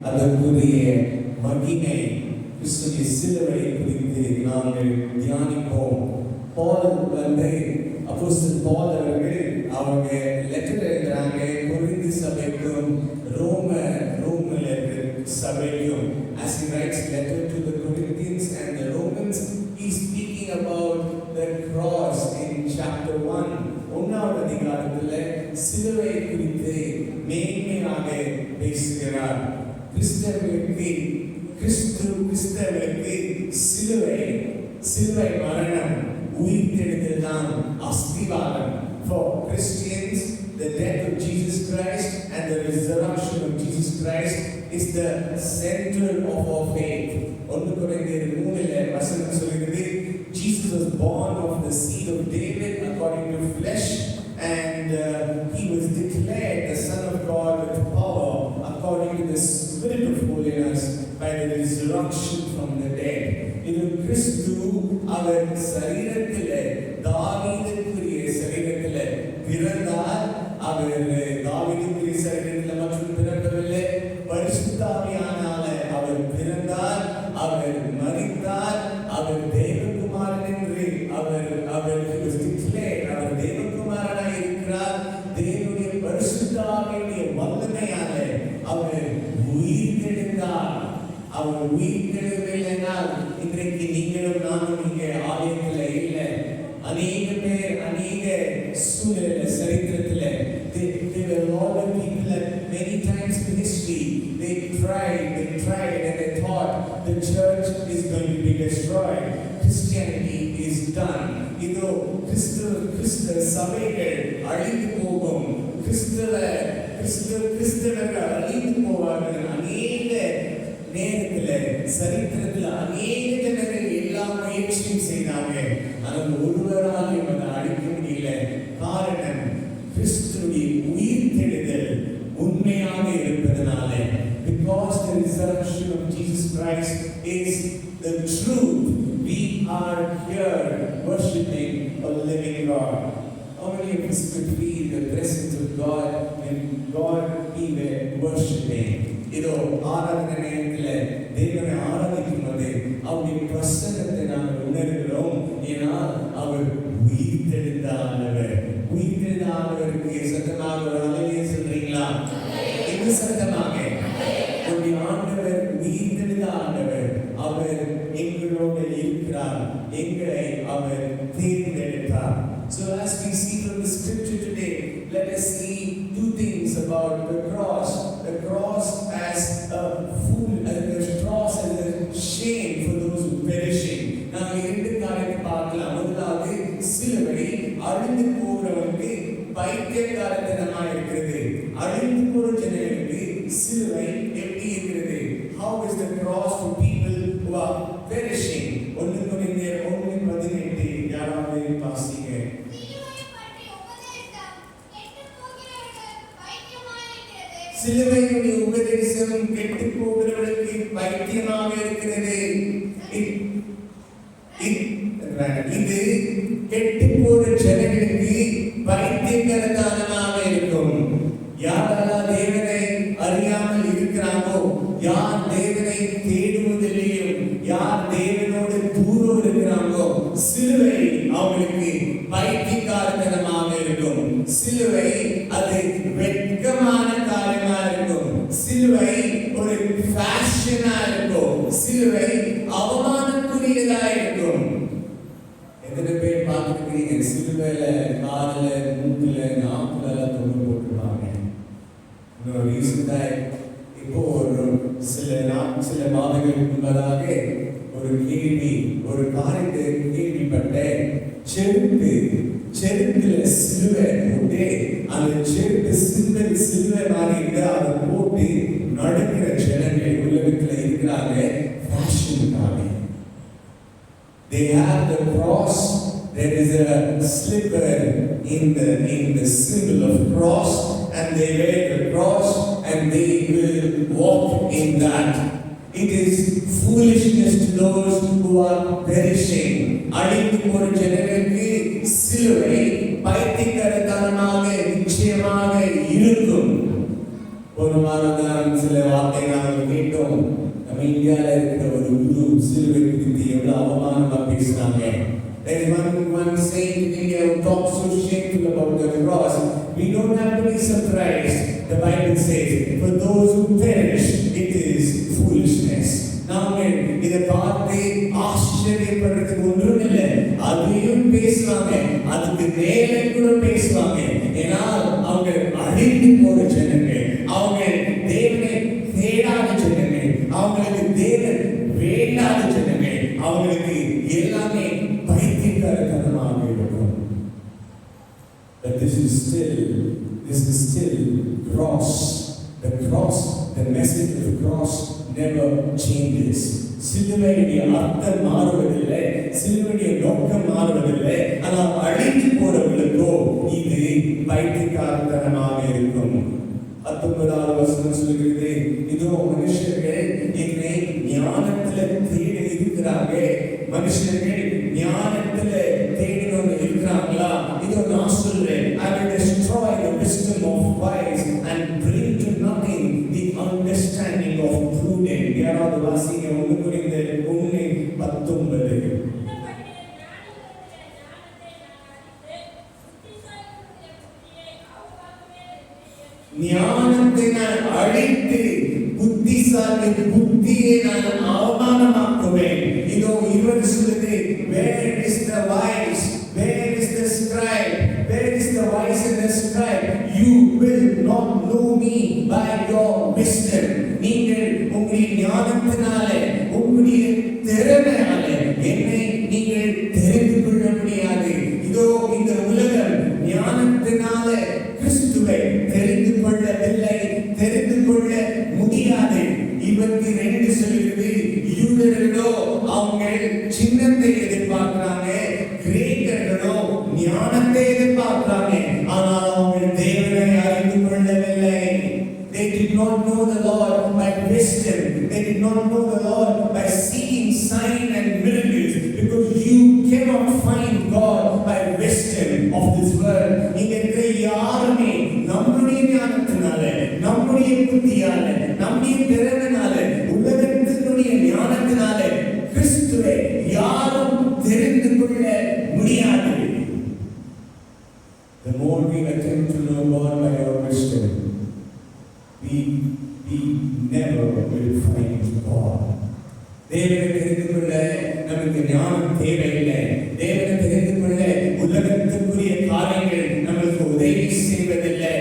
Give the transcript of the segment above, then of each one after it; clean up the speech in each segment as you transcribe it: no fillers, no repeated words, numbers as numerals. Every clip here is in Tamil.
அதற்குரிய மகிமை கிறிஸ்துவின் சிலுவை குறித்து நாங்கள் தியானிப்போம். அப்போஸ்தலன் பவுல் அவர்கள் அவங்க லெட்டர் எழுதுறாங்க கொரிந்து சபைக்கும் ரோமில் இருக்கிற சபைக்கும். As he writes letter to the Corinthians and the Romans, he is speaking about the cross in chapter 1. ஒன்றாவது அதிகாரத்தில் சிலுவை குறித்து மேன்மையாக பேசுகிறார். கிறிஸ்தவருக்கு சிலுவை மரணம் உயிர்த்தெழுதல் தான் அஸ்திவாரம். For Christians, the death of Jesus Christ and the resurrection of Jesus Christ is the center of our faith. 1 Corinthians 3 வசனம் சொல்கிறது, Jesus was born of the seed of David according to flesh, and he was declared the Son of God with power according to the Spirit of holiness by the resurrection from the dead. இது கிறிஸ்து அவர் சரீரத்திலே தாவீதுக்குரிய சரீரத்திலே பிறந்தார். அவர் தாவீதுக்குரிய சரீரத்திலே மற்றும் பிறக்கவில்லை, பரிசுத்த ஆவியானவராலே அவர் பிறந்தார், அவர் மரித்தார், அவர் தேவகுமாரன் என்று அவர் was declared. அவர் தேவகுமாரனாய் இருக்கிறார். தேவனுடைய பரிசுத்த ஆவியுடைய வல்லமையாலே அவர் உயிர்த்தெழுந்தார். அவர் உயிர்த்தெழவில்லைனால் இன்றைக்கு நீங்களும் நானும் இங்கே ஆலயத்தில் இல்லை. அநேக பேர் அநேக சூழல சரித்திரத்தில் there were a lot of people that many times in history they tried and they thought the church is going to be destroyed, Christianity is done. இதோ கிறிஸ்தவ சபைகள் அழிந்து போகும், கிறிஸ்தவர்கள் அழிந்து போவார்கள். அநேக நேரத்தில் சரித்திரத்தில் அநேக ஜனங்கள் எல்லா முயற்சியும் செய்தாங்க. ஆனால் ஒருவராலும் அதை அழிக்க முடியல. காரணம் கிறிஸ்துவின் உயிர்த்தெழுதல் உண்மையாக இருப்பதனால. Because the resurrection of Jesus Christ is the truth, we are here worshiping a living God. How many of us could feel the presence of God when God we were worshiping? இதோ ஆராதனை நேரத்தில் தேவனை ஆராதிக்கும் போது அவருடைய பிரசன்னத்தை நாங்கள் உணர்கிறோம். ஏன்னா அவர் உயிர்த்தெழுந்த ஆண்டவர். உயிர்த்தெழுந்த ஆண்டவருக்கு சத்தமாக ஒரு அல்லேலூயா சொல்றீங்களா? இது சத்தமாக நம்முடைய ஆண்டவர் உயிர்த்தெழுந்த ஆண்டவர். அவர் எங்களோடு இருக்கிறார், எங்களை அவர் தேர்ந்தெடுத்தார். So as we see from the scripture today, let us see two things about the cross. The cross as a fool, the cross as a shame for those who perishing. நாம் இரண்டு காரியத்தை பார்க்கலாம். முதலாவது சிலுவை அழிந்து போகிறவனுக்கு பைத்தியக்காரத்தனமாக இருக்கிறது. அழிந்து போகிற ஜனங்களுக்கு சிலுவை எப்படி இருக்கிறது? How is the cross for people who are perishing? 1 Corinthians 1:18 யாராவது வாசிங்க. சிலுவையுடைய உபதேசம் கெட்டு போகிறவர்களுக்கு பைத்தியமாக இருக்கிறது. இது கெட்டு போற ஜனங்களுக்கு பைத்தியக்காரத்தனமாக இருக்கும். யாரெல்லாம் தேவனை அறியாமல் இருக்கிறாங்களோ, யார் தேவனை தேடுவதில்லையும், யார் தேவனோடு தூரம் இருக்கிறாங்களோ, சிலுவை அவங்களுக்கு பைத்தியக்காரத்தனமாக இருக்கும். சிலுவை அது வெட்கமான காரியமா இருக்கும். சிலுவை ஒரு ஃபேஷனா இருக்கும். சிலுவை அவமானக்குரியதா இருக்கும். எத்தனை பேர் பார்த்துருக்கீங்க சிலுவையில காலில் மூக்கில் நாக்குல தொங்க போட்டுருப்பாங்க. இன்னொரு ரீசெண்டாக இப்போ ஒரு சில மாதங்களுக்கு முன்பதாக ஒரு காரியத்தை கேள்விப்பட்டேன். செருப்புல சிலுவை போட்டு அந்த செருப்பு சிலுவை மாதிரி இருந்து அதை போட்டு நடக்கிற ஜனங்கள் உலகத்தில் இருக்கிறாங்க. ஃபேஷனுக்காக they have the cross. There is a slipper in the symbol of cross, and they wear the cross and they will walk in that. It is foolishness to those who are perishing. அழிந்து போற ஜனங்களுக்கு சிலுவை பைத்தியக்காரத்தனமாக நிச்சயமாக இருக்கும். ஒரு வாரம் சில வார்த்தை நாங்கள் கேட்டோம். நம்ம இந்தியாவில் இருக்கிற ஒரு குரு சிலுவை குறித்து எவ்வளவு அவமானமா பேசுறாங்க. There is one saint in India who talks so shameful about the cross. We don't have to be surprised. The Bible says, for those who perish, it is foolishness. நாங்கள் இதை பார்த்து ஆச்சரியப்படுறதுக்கு ஒன்றும் இல்லை. அதையும் பேசுவாங்க, அதுக்கு மேலே கூட பேசுவாங்க. ஏன்னா அவங்க அழிந்து போற ஜனங்கள், அவங்க தேவனை தேடாத ஜனங்கள், அவங்களுக்கு தேவன் வேண்டாத ஜனங்கள், அவங்களுக்கு எல்லாமே பைத்தியக்காரத்தனமாக இருக்கும். But this is still cross. The cross, the message of the cross never changes. சிலுவையுடைய அர்த்தம் மாறுவதில்லை, சிலுவையுடைய நோக்கம் மாறுவதில்லை. ஆனால் அழிந்து போறவர்களுக்கோ இது பைத்தியக்காரத்தனமாக இருக்கும். 19வது வசனம் சொல்கிறது, இதோ மனுஷர்கள் என்னை ஞானத்துல தேடி இருக்கிறாங்க. மனுஷர்கள் ஞானத்துல தேடினவங்க இருக்கிறாங்களா? இதோ நான் சொல்றேன், I will destroy the wisdom of wise and bring to nothing the understanding of prudent. யாராவது வாசிங்க 1 கொரிந்தியர் 1:19. ஞானத்தை நான் அழித்து புத்திசாலி புத்தியை நான் அவமானமாக்குவேன். இதோ 20 சொல்லுது, where is the wise, where is the scribe, where is the wise and the scribe? You will not know me by your wisdom. நீங்கள் உங்களுடைய ஞானத்தினாலே உங்களுடைய திறமையாலே என்னை நீங்கள் தெரிந்து கொள்ள முடியாது. இதோ இந்த உலகம் ஞானத்தினாலே கிறிஸ்துவை தெரிந்து கொள்ளவில்லை, தெரிந்து கொள்ள முடியாது. 22 சொல்கிறது, யூதர்களோ அவங்க சின்னத்தை எதிர்பார்க்கிறாங்க, கிரேக்கர்களோ ஞானத்தை எதிர்பார்க்கிறாங்க. ஆனால் அவங்க தேவனை அறிந்து கொள்ளவில்லை. They did not know the Lord by wisdom. They did not know the Lord by seeing signs and miracles, because you cannot find God by wisdom of this world. இங்க இருக்கிற யாருமே நம்முடைய ஞானத்தினால, நம்முடைய புத்தியால, நம்முடைய திறமையினால, உலகத்தினுடைய ஞானத்தினால கிறிஸ்துவை யாரும் தெரிந்து கொள்ள முடியாது. The more we attempt to know God by our wisdom, we never will find God. தேவனை தெரிந்து கொள்ள நமக்கு ஞானம் தேவையில்லை. தேவனை தெரிந்து கொள்ள உலகத்துக்குரிய காரியங்கள் நமக்கு உதவி செய்வதில்லை.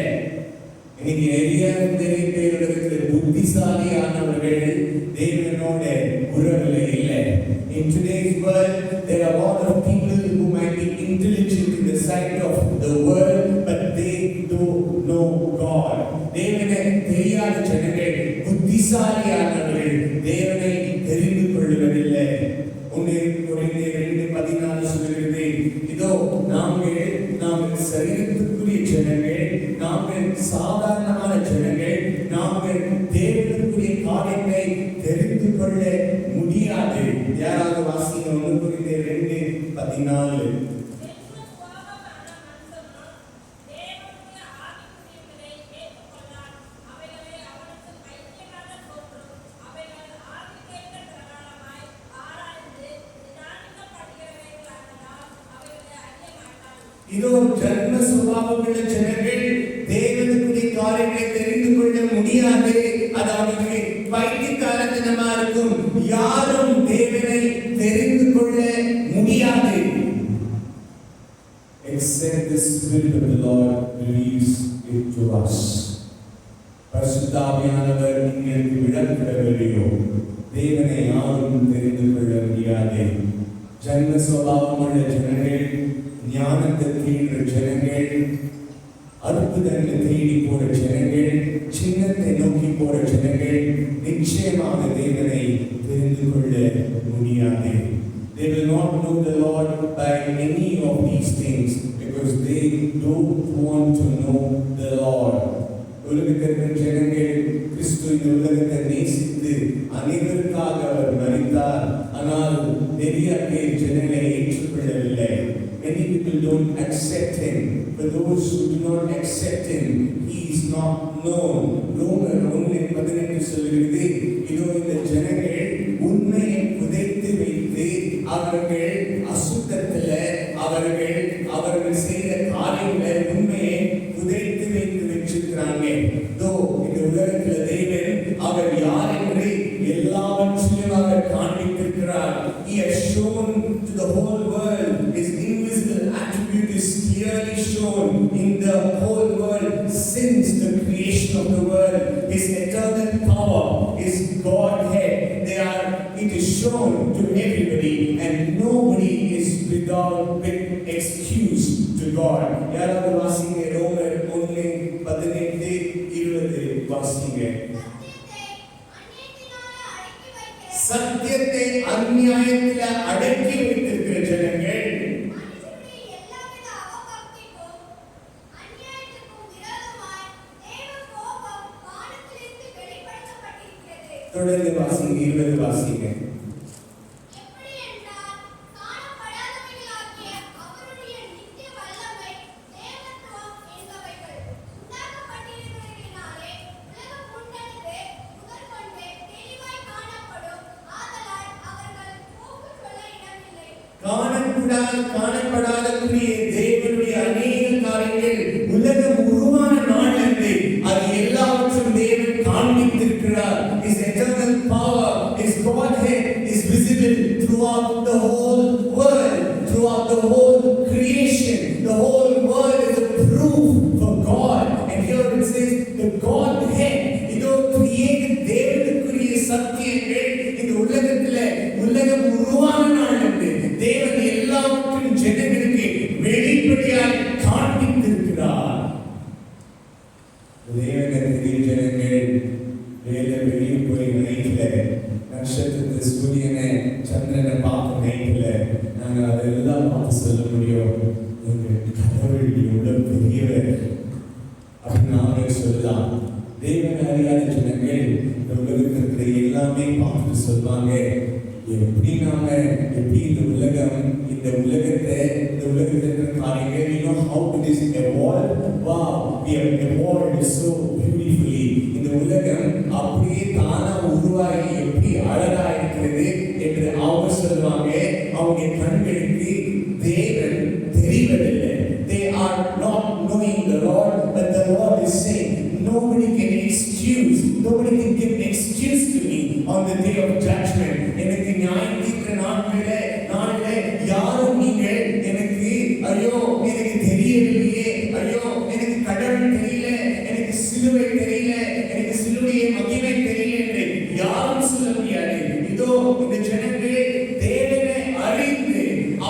இன்னைக்கு நிறைய பேருடைய புத்திசாலியானவர்கள் தேவனோட உறவுல இல்லை. In today's world, there are a lot of people who might be intelligent in the sight of the world, but they don't know God. தேவனை தெரியாத ஜனங்கள், புத்திசாலியானவர்கள் தேவனை தெரிந்து கொள்வதில்லை. 1 கொரிந்தியர் 2:14 சொல்கிறது, இதோ நாங்கள் சரீரத்துக்குரிய ஜனங்கள், நாங்கள் சாதாரணமான ஜனங்கள், நாங்கள் தேவனுக்குரிய காரியத்தை தெரிந்து கொள்ள முடியாது. யாராவது வாசிங்க 1 கொரிந்தியர் 2:14. இதோ ஜன்ம சுபாவமுள்ள ஜனங்கள் தேவனுக்குரிய காரியங்களை தெரிந்து கொள்ள முடியாது. அது அவர்களுக்கு பைத்தியக்காரத்தனமா இருக்கும். யாரும் தேவனை தெரிந்து கொள்ள முடியாது. Except the Spirit of the Lord reveals it to us. பரிசுத்த ஆவியானவர் உங்களுக்கு விளக்குகிறவரையோ தேவனை யாரும் தெரிந்து கொள்ள முடியாது. ஜன்ம சுபாவமுள்ள ஜனங்கள், ஞானத்தை தேடுற ஜனங்கள், அற்புதங்களை தேடி போற ஜனங்கள், சின்னத்தை நோக்கி போற ஜனங்கள் நிச்சயமாக தேவனை தெரிந்து கொள்ள முடியாது. They will not know the Lord by any of these things because they don't want to know the Lord. உலகத்தின் ஜனங்கள் கிறிஸ்து இந்த உலகத்தை நேசித்து அனைவருக்காக அவர் மரித்தார். ஆனால் நிறைய பேர் ஜனங்களை ஏற்றுக்கொள்ளவில்லை. Many people don't accept him. For those who do not accept him, he is not known. Romans இந்த ஜனங்கள் உண்மையை புதைத்து வைத்து அவர்கள் அசுத்தத்துல அவர்கள் செய்த காரியங்களை உண்மையை புதைத்து வைத்து வச்சிருக்கிறாங்க. இந்த உலகத்துல தேவன் அவர் யார் என்று எல்லாவற்றையும் அவர் காண்பித்திருக்கிறார். He has shown to the whole world. His invisible attribute is clearly shown in the whole world since the creation of the world. His eternal power, His Godhead, it is shown to everybody, and nobody is without excuse to God. யாராவது வாசிங்க ரோமர் 1:18-20 வாசிங்க. சத்தியத்தை அநியாயத்தில அடக்கி வைத்திருக்கிற ஜனங்கள் தொடர்ந்து வாசிங்க 20 வாசிங்க. காணப்படாதபடி தேவனுடைய அநேக காரியங்கள் உலகம் உருவான நாளிலிருந்து அது எல்லாவற்றையும் தேவன் காண்பித்திருக்கிறார். His eternal power, His Godhead is visible throughout the whole world, throughout the whole creation. The whole world is a proof for God. And here it says the Godhead, இதோ created தேவனுக்குரிய சத்தியங்கள் இந்த உலகம் உருவான நாளிலிருந்து தேவன் எல்லாவற்றையும் ஜனங்களுக்கு வெளிப்படையாக காண்பித்திருக்கிறார். தேவனுடைய ஜனங்கள் வெளியே போய் நைட்ல நட்சத்திரத்தை சூரியனை சந்திரனை பார்க்க நைட்ல நாங்கள் அதெல்லாம் பார்த்து சொல்ல முடியும் கடவுள் எவ்வளவு பெரியவர் அப்படின்னு நாங்கள் சொல்லலாம். தேவன் அறியாத ஜனங்கள் இந்த உலகத்தில் இருக்கிற எல்லாமே பார்த்து சொல்வாங்க. எப்படி இந்த உலகத்தை காரியங்கள் you know how it is evolved. Wow, we have evolved so beautifully. இந்த உலகம் அப்படியே தானா உருவாகி எப்படி அழகா இருக்கிறது என்று அவங்க சொல்லுவாங்க. அவங்க கண்களுக்கு தேவன் தெரிவதில்லை. They are not knowing the Lord, but the Lord is saying nobody can give excuse to me on the day of judgment. எனக்கு நியாயம் தீர்க்கிற நாளிலே யாரும் நீங்கள் எனக்கு தெரியவில்லையே, எனக்கு கடவுள் தெரியல, எனக்கு சிலுவை தெரியல, எனக்கு சிலுவையை மகிமை தெரியல என்று யாரும் சொல்ல முடியாது. இதோ இந்த ஜனங்கள் தேவனை அறிந்து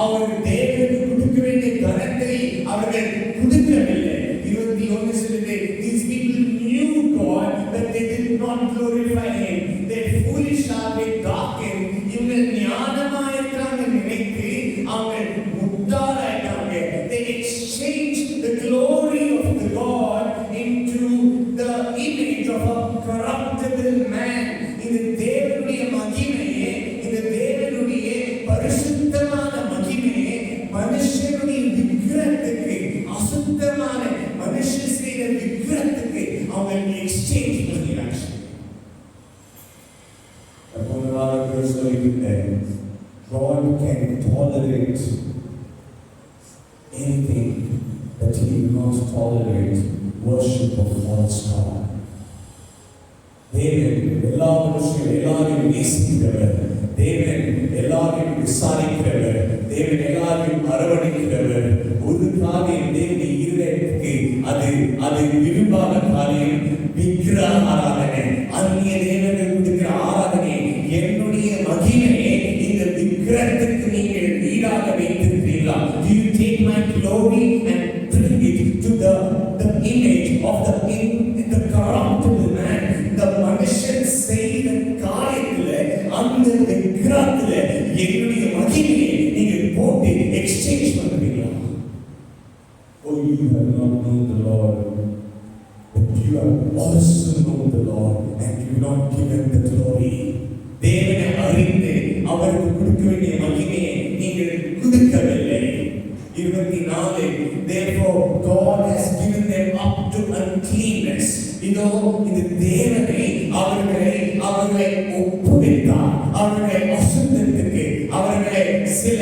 அவர் தேவனுக்கு கொடுக்க வேண்டிய கனத்தை அவர்கள் கொடுக்கவில்லை. 21 சொல்லுது, these people knew God but they did not glorify Him. Their foolish heart was darkened. இவங்க ஞானமா இருக்காங்க நினைத்து அவங்க முட்டாளாயிட்டாங்க. They exchanged the glory of the God into the image of a corruptible man. இந்த தேவனுடைய மகிமையே, இந்த தேவனுடைய பரிசுத்தமான மகிமையே மனுஷனுடைய விக்கிரகத்துக்கு, அசுத்தமான மனுஷன் செய்த விக்கிரகத்துக்கு அவங்க எக்ஸ்சேஞ்ச் பண்ணினாங்க. God can tolerate anything, but He will not tolerate worship of false God. தேவன் எல்லாரையும் நேசிக்கிறவர், தேவன் எல்லாரையும் விசாரிக்கிறவர், தேவன் எல்லாரையும் அரவணைக்கிறவர். ஒரு காரியம் தேவனுடைய இருதயத்துக்கு அது விரும்பாத காரியம் விக்கிரக ஆராதனை, அந்நிய தேவனுக்கு கொடுக்கிற ஆராதனை. என்னுடைய மகிமையை இந்த விக்கிரகத்துக்கு நீங்கள் ஈடாக வைத்திருக்கிறீர்களா? Do you take my glory and bring it to the image of the corruptible man? இந்த மனுஷன் செய்த காரியத்துல அந்த விக்கிரகத்துல என்னுடைய மகிமையை நீங்கள் போட்டு எக்ஸ்சேஞ்ச் பண்ணுவீங்களா? Oh, you have not known the Lord, but you have also known the Lord and you have not given the glory. தேவனை அறிந்து அவருக்கு கொடுக்க வேண்டிய மகிமையை நீங்கள் கொடுக்கவில்லை. 24 Therefore God has given them up to uncleanness. இதோ இந்த தேவனை அவர்களை ஒப்புவித்தார். அவர்களை அசுத்தத்துக்கு, அவர்களை சில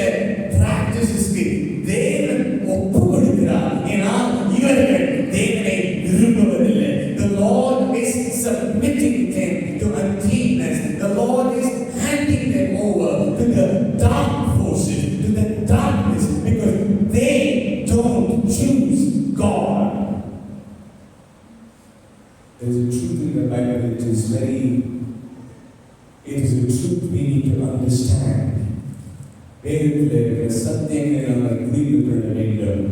பிராக்டிசஸ்க்கு தேவன் ஒப்பு கொடுக்கிறார். ஏனால் இவர்கள் தேவனை விரும்புவதில்லை. The Lord is submitting them to uncleanness. The Lord is handing them over to the dark forces, to the darkness, because they don't choose God. There is a truth in the Bible which is it is a truth we need to understand. வேதத்தில் சத்தியங்களை நாம் புரிந்து கொள்ள வேண்டும்.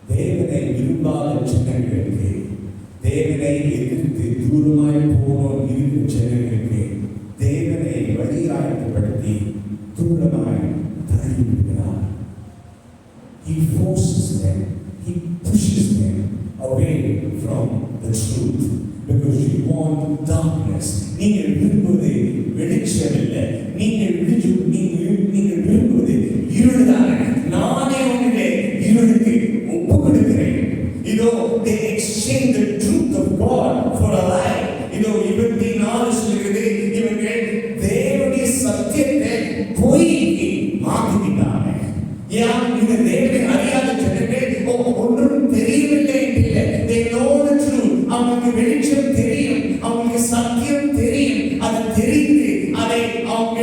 தேவனை விரும்பாத ஜனங்களுக்கு, தேவனை எதிர்த்து தூரமாய் போனோம் இருக்கிற ஜனங்களுக்கு தேவனை வழியாயப்படுத்தி தூரமாய் தள்ளிவிடுகிறார். He forces them, he pushes them away from the truth because you want darkness. நீங்கள் விரும்புவது வெளிச்சம் இல்லை, நீங்கள் விரும்புவது இருள்தான். நானே உங்களை இருளுக்கு ஒப்பு கொடுக்கிறேன். இதோ they exchange the truth of God for a lie. இதோ 24 சொல்கிறது, இவர்கள் தேவனுடைய சத்தியத்தை பொய்க்கு மாற்றிவிட்டாங்க. ஏன் இந்த தேவனை அறியாத ஜனங்கள் ஒன்றும் தெரியவில்லை இல்லை. they know the truth. அவங்களுக்கு வெளிச்சம் தெரியும், அவங்களுக்கு சத்தியம் தெரியும். அது தெரிந்து அதை அவங்க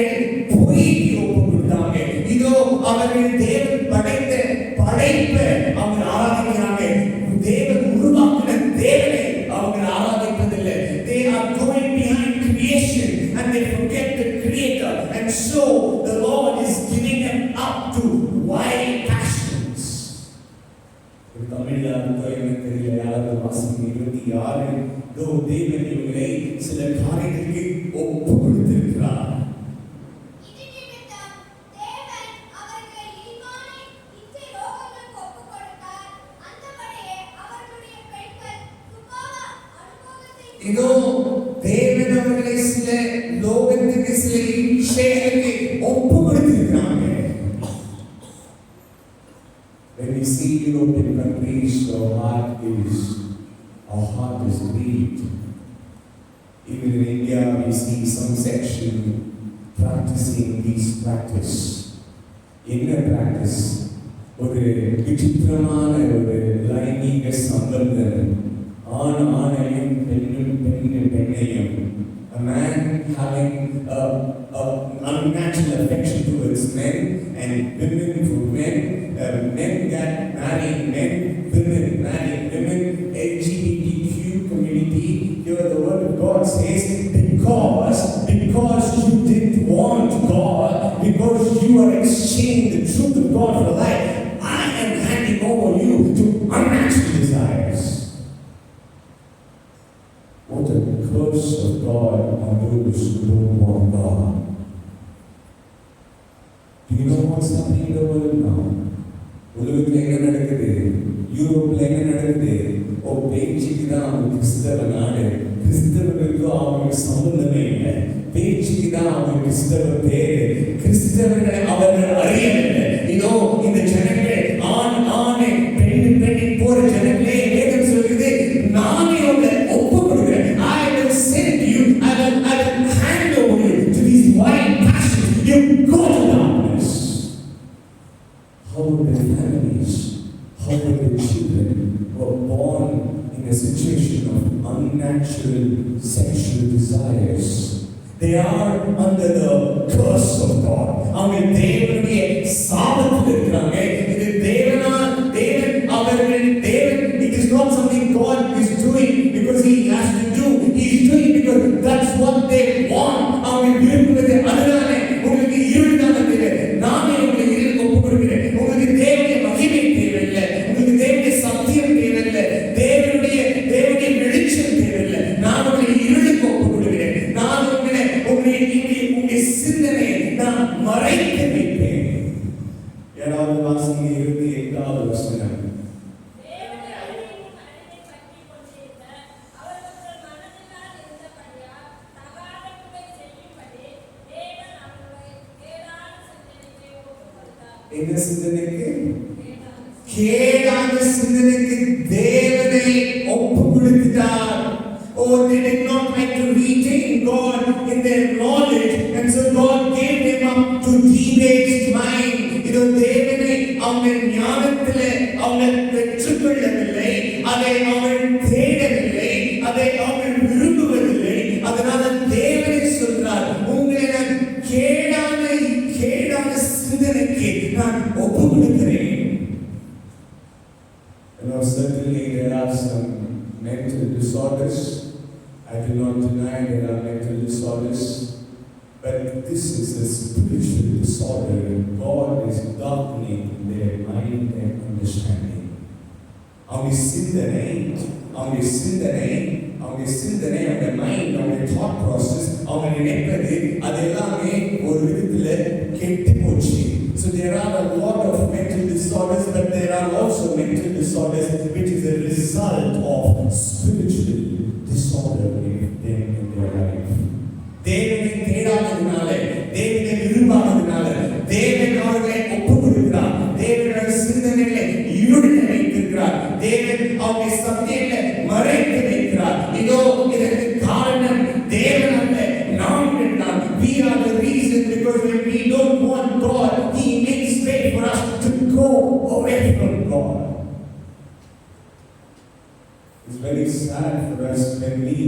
பொய்க்கு ஒப்பு கொடுத்தாங்க. இதோ அவர்கள் தேவன் படைத்த படைப்பை அவங்க ஆராதிக்கிறாங்க. தேவன் உருவாக்கின தேவனை அவங்க ஆராதிப்பதில்லை. They are going behind creation and they forget the creator, and so the Lord is giving them up to wild passions. தமிழ்ல அர்த்தம் தெரியல, யாராவது வாசிங்க 26. தேவன் இவங்களை சில காரியங்களுக்கு ஒப்பு கொடுத்திருக்கிறார். இதோ தேவன் அவர்களை சில லோகத்துக்கு, சில இச்சைகளுக்கு ஒப்பு கொடுத்திருக்கிறாங்க. When we see European countries, our heart is grieved. Even in India, we see some section practicing these practice. என்ன practice? ஒரு விசித்திரமான ஒரு லைங்கீக சம்பந்தம், ஆணையும் பெண்ணையும், a man having unnatural affection towards men and women for men, men get marrying men, women marrying women, LGBTQ community. Here the word of God says, because you didn't want God, because you are exchanging the truth of God for life, I am handing over you to unnatural desires. What a curse of God on those who don't want God. Do you know what's happening in the world now? உலகத்தில் என்ன நடக்குது? யூரோப்ல என்ன நடக்குது? பேச்சுக்கு தான் அவங்க கிறிஸ்தவ நாடு, கிறிஸ்தவர்களுக்கு அவங்களுக்கு சம்பந்தமே இல்லை. பேச்சுக்கு தான் அவங்க கிறிஸ்தவ பேரு, கிறிஸ்தவர்களை அவர்கள் அறியவில்லை. இதோ இந்த ஜனங்கள் ஆணை பெண்ணை போற ஜனங்களே வேதம் சொல்கிறது, நானே உங்களை ஒப்பு கொடுக்கிறேன். I will send you, I will hand over you to these wild passions. You go to darkness. How would the families, how would the children who are born in a situation of unnatural sexual desires? They are under the curse of God. அவங்க தேவனுடைய சாபத்தில் இருக்கிறாங்க. இது தேவன் அவர்கள் தேவன். It is not something God is doing because he has to do. He is doing because that's what they want. அவங்க விரும்புவது அதுதானே. உங்களுக்கு இருள் தான் தேவை. நானே உங்களுக்கு இருள் ஒப்பு கொடுக்கிறேன். உங்களுக்கு தேவனுடைய மகிமை தேவையில்லை, உங்களுக்கு தேவனுடைய சத்தியம் தேவையில்லை, தேவனுடைய வெளிச்சம் தேவையில்லை. நான் உங்களை இருளுக்கு ஒப்பு கொடுக்கிறேன். நான் உங்களுடைய சிந்தனை நான் மறைக்க வைப்பேன். ஏழாவது வாசிங்க 28வது வசனம். என்ன சிந்தனைக்கு? கேடான சிந்தனைக்கு தேவனை ஒப்பு கொடுத்தார். Oh, they did not like to retain God in their knowledge. knowledge, and so God gave them up to teenage mind. இதோ தேவனை அவங்க ஞானத்திலே அவங்க பெற்றுக்கொள்ளவில்லை, அதை அவர்கள் தேடவில்லை, அதை அவர்கள் விரும்புவதில்லை. அதனால தேவனை சொல்றார், உங்களை நான் கேடான சிந்தனைக்கு நான் ஒப்பு கொடுக்கிறேன். Certainly there are some mental disorders. I do not deny there are mental disorders, but this is a spiritual disorder. God is darkening their mind and understanding. அவங்க சிந்தனை, அவங்க மைண்ட், அவங்க தாட் ப்ராசஸ், அவங்க நினைப்பது அதெல்லாமே ஒரு விதத்துல கெட்டு போச்சு. So there are a lot of mental disorders, but there are also mental disorders which is a result of spiritual disorder in their life. தேவனை தேடாததுனால, தேவனை விரும்பாததுனால, தேவன் அவர்களை ஒப்பு கொடுக்கிறார், தேவனுடைய சிந்தனைகளை இருள வைத்திருக்கிறார், தேவன் அவருடைய சத்தியங்களை மறைத்து வைக்கிறார். இதோ இதற்கு காரணம் தேவன் அல்ல, நாம் என்றால் we are the reason, because when we don't want God, He makes way for us to go away from God. It's very sad for us when we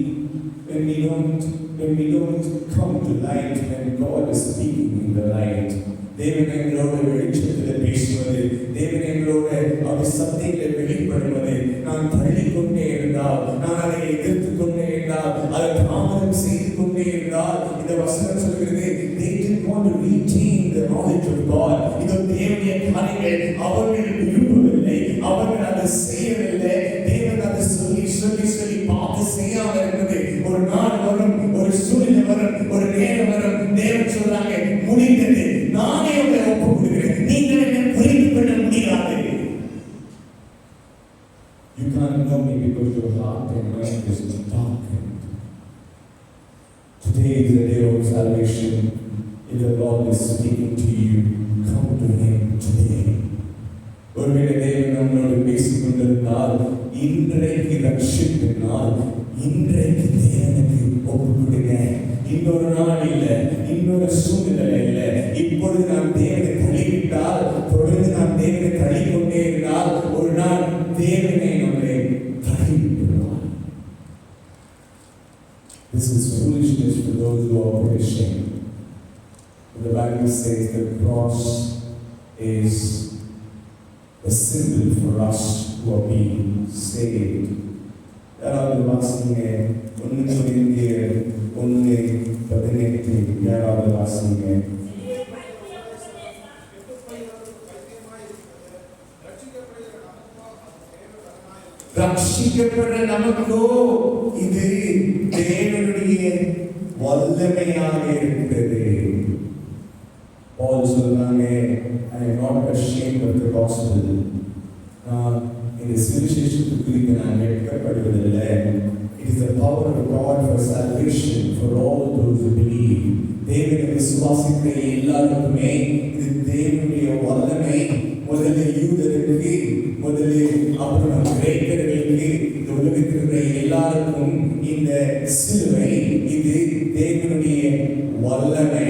don't come to light when God is speaking in the light. தேவன் எங்களோட வெளிச்சத்தில் பேசுவது, தேவன் எங்களோட அவர் சத்தியங்களை வெளிப்படுவது, நான் தள்ளிக்கொண்டே இருந்தால், நான் அதை எதிர்த்து கொண்டே இருந்தால், அதை தாமதம் செய்து கொண்டே இருந்தால், இந்த வசனம் சொல்கிறது, they didn't want to retain the knowledge of God. இதோ தேவனுடைய காரியங்கள் அவர்கள் விரும்பவில்லை, அவர்கள் அதை செய்யவில்லை. தேவன் அதை சொல்லி பார்த்து செய்யாமல் இருந்தது. ஒரு நாள் வரும், ஒரு சூழ்நிலை வரும், ஒரு நேரம் வரும், தேவன் சொல்றாங்க, முடிந்தது, நானே உங்களை ஒப்பு கொடுக்கிறேன், நீங்கள் என்னை புரிந்து கொள்ள முடியாது. You can't know me because your heart and mind is darkened. Today is the day of salvation. If the Lord is speaking to you, come to Him today. ஒருவேளை தேவன் நம்மளோடு பேசிக் கொண்டிருந்தால், இன்றைக்கு ரட்சிப்பு நாள், இன்றைக்கு தேவனுக்கு ஒப்பு கொடுங்க. இன்னொரு நாள் இல்லை, இன்னொரு சூழ்நிலை இல்லை. இப்பொழுது நாம் தேவனை தள்ளிவிட்டால், தொடர்ந்து நாம் தேவனை தள்ளிக்கொண்டே இருந்தால், ஒரு நாள் தேவனை நம்மை தள்ளிவிடுவார். This is foolishness for those who are perishing. The Bible says the cross is a symbol for us who are being saved. யாராவது வாசிங்க, 1:18 யாராவது வாசிங்க. ரட்சிக்கப்படுற நமக்கோ இது தேவனுடைய வல்லமையாக இருக்கிறது. Paul சொல்றாங்க, I am not ashamed of the gospel. நான் இந்த சுவிசேஷத்தை குறித்து நான் வெட்கப்படுவதில்லை. It is the power of God for salvation for all those who believe. தேவனை விசுவாசிக்கிற எல்லாருக்குமே இது தேவனுடைய வல்லமை. முதல்ல யூதருக்கு, அப்புறம் கிரேக்கர்களுக்கு, இந்த உலகத்தில் இருக்கிற எல்லாருக்கும் இந்த சிலுவை இது தேவனுடைய வல்லமை.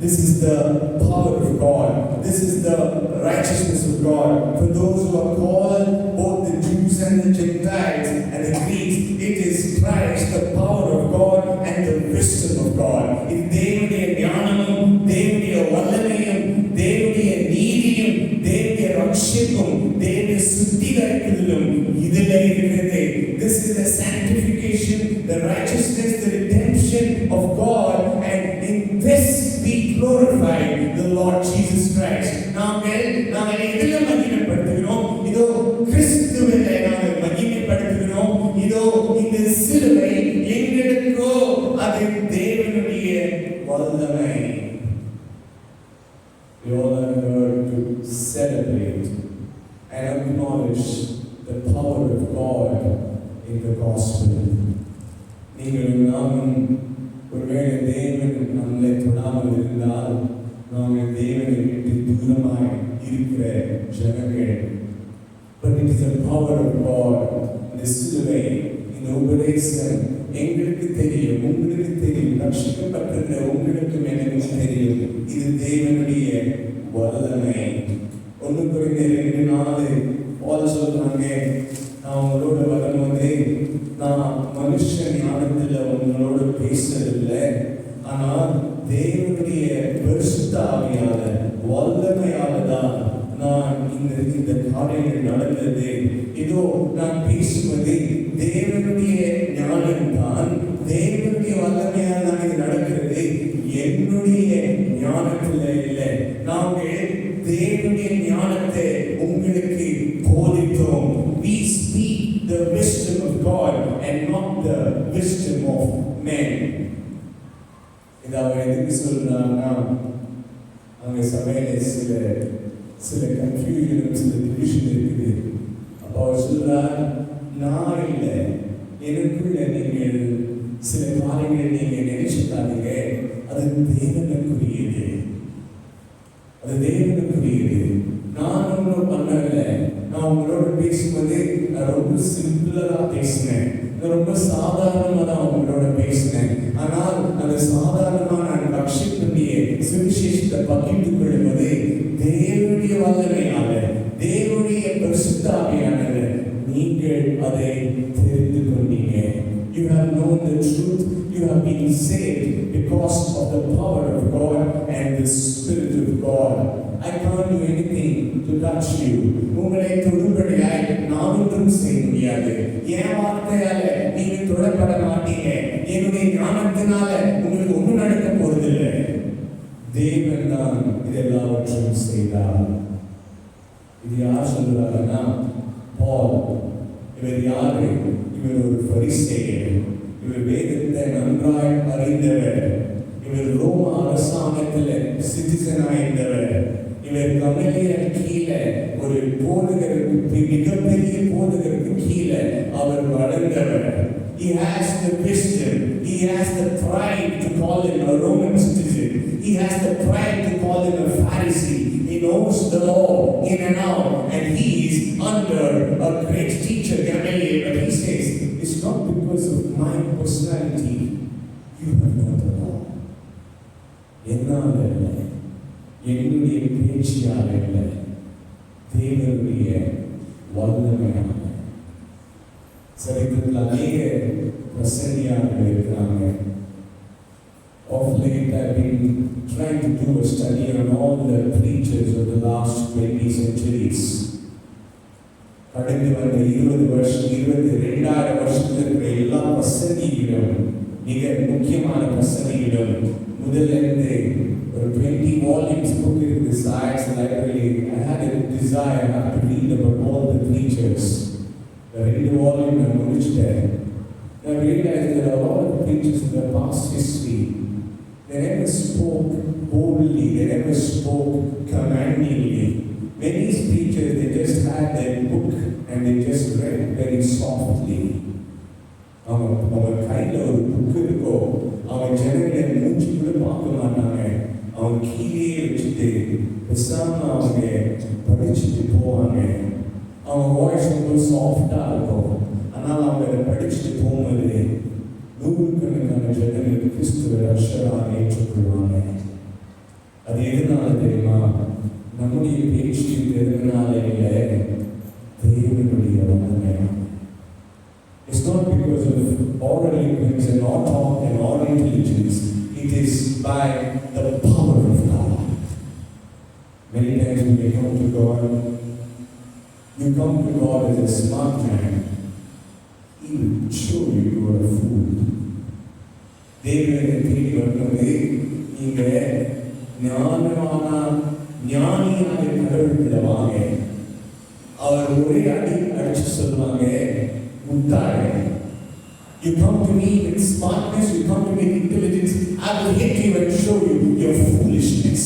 This is the power of God. This is the righteousness of God. For those who are called, both the Jews and the Gentiles and the Greeks, it is Christ, the power of God and the wisdom of God. இது தேவனுடைய ஞானமும், தேவனுடைய வல்லமையும், தேவனுடைய நீதியும், தேவனுடைய ரட்சிப்பும், தேவனுடைய சுத்திகரிப்பும் இதில் இருக்கிறது. This is the sanctification, the righteousness, the redemption of God, and in this we glorify the Lord Jesus Christ. நாங்கள் எதில் மகிமைப்படுத்துகிறோம்? இதோ கிறிஸ்துவிலே நாங்கள் மகிமைப்படுத்துகிறோம். இதோ இந்த சிலுவை எங்களுக்கோ அது தேவனுடைய வல்லமை. We all are here to celebrate and acknowledge the power of God in the gospel. நீங்களும் நாமும் ஒருவேளை தேவன் நம்மளை தொடாமல் இருந்தால், நாங்கள் தேவனை விட்டு தூரமாய் இருக்கிற ஜனங்கள். But it is the power of God. இந்த சிலுவை, இந்த உபதேசம் எங்களுக்கு தெரியும், உங்களுக்கு தெரியும், ரட்சிக்கப்பட்டிருக்கிற உங்களுக்கும் எனக்கும் தெரியும். இது தேவனுடைய வல்லமை. 1 Corinthians 2:4 பவுல் சொல்றாங்க, நான் உங்களோட வரும்போது நான் மனுஷ ஞானத்துல உங்களோட பேசவில்லை, ஆனால் தேவனுடைய பரிசுத்த ஆவியால வல்லமையால தான் நான் இந்த காரியங்கள் நடந்தது. இதோ நான் பேசுவது தேவனுடைய ஞானம் தான், தேவனுடைய வல்லமையால் தான் இது நடக்கிறது, என்னுடைய ஞானத்துல இல்லை. நாங்கள் தேவனுடைய ஞானத்தை உங்களுக்கு போதித்தோம். We speak the wisdom of God and not the wisdom of men. இதை அவர் எதுக்கு சொல்றாங்கன்னா, அவங்க சபையில சில கன்ஃபியூஷன், சில டிவிஷன் இருக்குது. அப்போ அவர் சொல்றார், நான் இல்லை, எனக்குள்ள நீங்கள் சில காரியங்களை நீங்க நினைச்சுக்காதீங்க, அது தேவனுக்குரியது, அது தேவனுக்குரியது. நான் ஒன்றும் பண்ணல. நான் உங்களோட பேசும்போது நான் ரொம்ப சிம்பிளா பேசினேன், ரொம்ப சாதாரணமா தான் உங்களோட பேசினேன். ஆனால் அந்த சாதாரணமான நான் ரட்சிப்புடைய சுவிசேஷத்தை பகிர்ந்து கொள்வது தேவனுடைய வல்லமையால, தேவனுடைய பரிசுத்த ஆவியானது. நீங்கள் அதை தெரிந்து கொண்டீங்க. You have known the truth. You have been saved because of the power of God and the Spirit of God. I can't do anything to touch you. உங்களை தொடும்படியாய் நான் ஒன்றும் செய்ய முடியாது. என் வார்த்தையால நீங்க தொடப்பட மாட்டீங்க. என்னுடைய ஞானத்தினால உங்களுக்கு ஒன்றும் நடக்க போறதில்லை. தேவன் தான் இதெல்லாவற்றையும் செய்தார். இது யார் சொல்றாருன்னா, பால். இவர் யாரு? இவர் ஒரு பரிசேயர். இவர் வேதத்தை நன்றாய் அறிந்தவர். இவர் ரோம அரசாங்கத்தில் சிட்டிசனாயிருந்தவர். இவர் கமலியன் கீழே ஒரு போதகருக்கு, மிகப்பெரிய போதகருக்கு கீழே அவர் வளர்ந்தவர். He has the wisdom. He has the pride to call him a Roman citizen. He has the pride to call him a Pharisee. He knows the law in and out, and he is under a great teacher, Gamaliel. But he says, it's not because of my personality you have known the law. என்னால் இல்லை, என்னுடைய பேச்சியால் இல்லை, தேவனுடைய வல்லமையான. சரித்திரத்தில் அநேக பிரசங்கியார்கள் இருக்கிறாங்க. Of late I've been trying to do a study on all the preachers of the last 20 centuries. கடந்த வந்த 20 வருஷம், 22,000 வருஷத்தில் இருக்கிற எல்லா பிரசங்கிகளும், மிக முக்கியமான பிரசங்கிகளும், முதல்ல இருந்து ஒரு 20 volumes book in the science library. I had a desire to read about all the preachers. The 2 volume I முடிச்சிட்டேன். I realized there are a lot of preachers in the past history. They never spoke boldly, they never spoke commandingly. Many preachers, they just had their book and they just read very softly. அவங்க கையில் ஒரு புக் இருக்கோ, அவங்க ஜனங்களை மூச்சு கூட பார்க்க மாட்டாங்க. அவங்க கீழே வச்சுட்டு பேசாம அவங்க படிச்சுட்டு போவாங்க. அவங்க வாய்ஸ் ரொம்ப சாஃப்டா இருக்கும். ஆனால் அவங்க அதை படிச்சுட்டு போகும்போது நூறுக்கணக்கான ஜனங்களுக்கு கிறிஸ்துவ ரட்சகராக ஏற்றுக்கொள்வாங்க. அது எதனால தெரியுமா? நம்முடைய பேச்சு எதனால இல்லை, தேவனுடைய வல்லமை. It's not because of oral eloquence and all talk and all intelligence. It is by the power of God. Many times when you come to God, you come to God as a smart man. He will show you you are a fool. தேவனை தேடி வரும்போது நீங்க ஞானியான கடவுள்கிட்ட வாங்க. அவர் ஒரே அடிச்சு சொல்லுவாங்க, முட்டாளே. You come to me with smartness, you come to me with intelligence, I will hit you and show you your foolishness.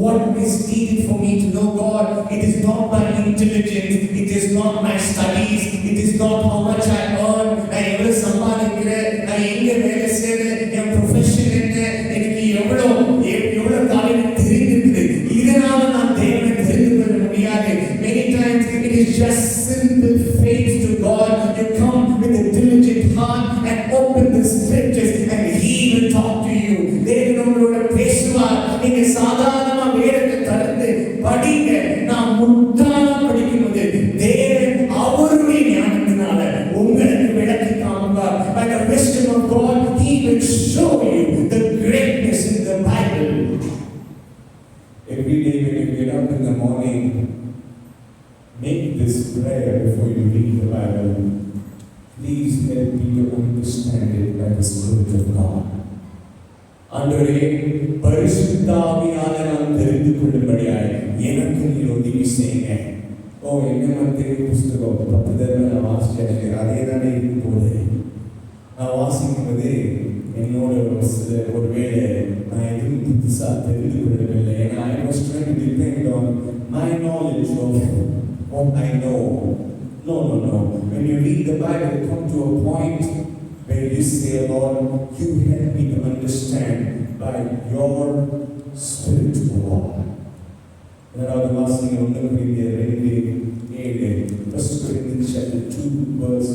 What is needed for me to know God? It is not my intelligence, it is not my studies, it is not how much I earn, I ever சம்பாதிக்கிறேன், நான் எங்க வேலை செய்றேன், என் ப்ரொஃபஷன் என்ன, எனக்கு எவ்வளவு காரியம் தெரிந்திருக்குது, இதனால நான் தேவனை தெரிந்து கொள்ள முடியாது. Many times it is just simple faith to God. You come with a diligent heart and open the நீங்க சாதாரணமா வேதத்தை திறந்து படிங்க. நான் முட்டாளா படிக்கும்போது தேவன் அவருடைய ஞானத்தினால உங்களுக்கு விளக்கி காண்பார். By the wisdom of God, He will show you the greatness in the Bible. Every day when you get up in the morning, make this prayer before you read the Bible. Please help me to understand it by the Spirit of God. ஆண்டவரே, பரிசுத்த ஆவியானவரை நான் தெரிந்து கொள்ளும்படியாய் எனக்கு நீர் உதவி செய்யுங்க. என்ன மத்திய புஸ்தகம் 10 தடவை நான் வாசிச்சேன். அதே தானே இருக்கும் போது நான் வாசிக்கும் போது என்னோட ஒருவேளை நான் எதுவும் புதுசாக தெரிந்து கொள்ளவில்லை. ஏன்னா I was trying to depend on my knowledge of what I know. No. When you read the Bible, come to a point where you say, Lord, you help me to understand by your Spirit, Lord. Another வாசிங்க 1 Corinthians 2:7, 1 Corinthians chapter 2 verse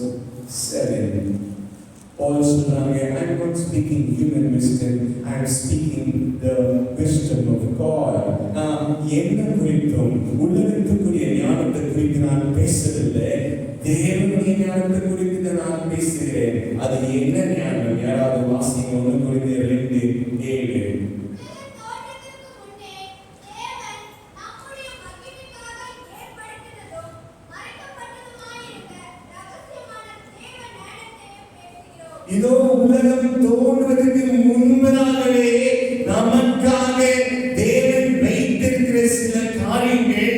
7. Paul சொல்றாங்க, I am not speaking human wisdom, I am speaking the wisdom of God. நான் என்ன குறித்தும் உலகத்துக்குரிய ஞானத்தை குறித்து நான் பேசவில்லை, தேவனுடைய ஞானத்தை குறித்து நான் பேசுகிறேன். அது என்ன ஞானம்? யாராவது வாசிங்க 1 Corinthians 2:7. இதோ உலகம் தோன்றுவதற்கு முன்பதாகவே நமக்காக தேவன் வைத்திருக்கிற சில காரியங்கள்,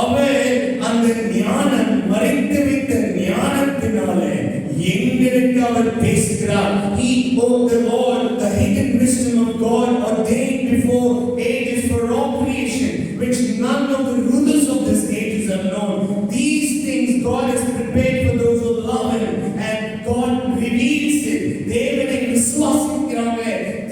அவர் அந்த ஞானம் மறைத்து வைத்த ஞானத்தினால எங்களுக்கு அவர் பேசுகிறார். He, oh the Lord, the hidden wisdom of God ordained before ages for all creation, which none of the rulers of this age have known. These things God has prepared for those who love Him, and God reveals it. தேவனை விசுவாசிக்கிறவங்க,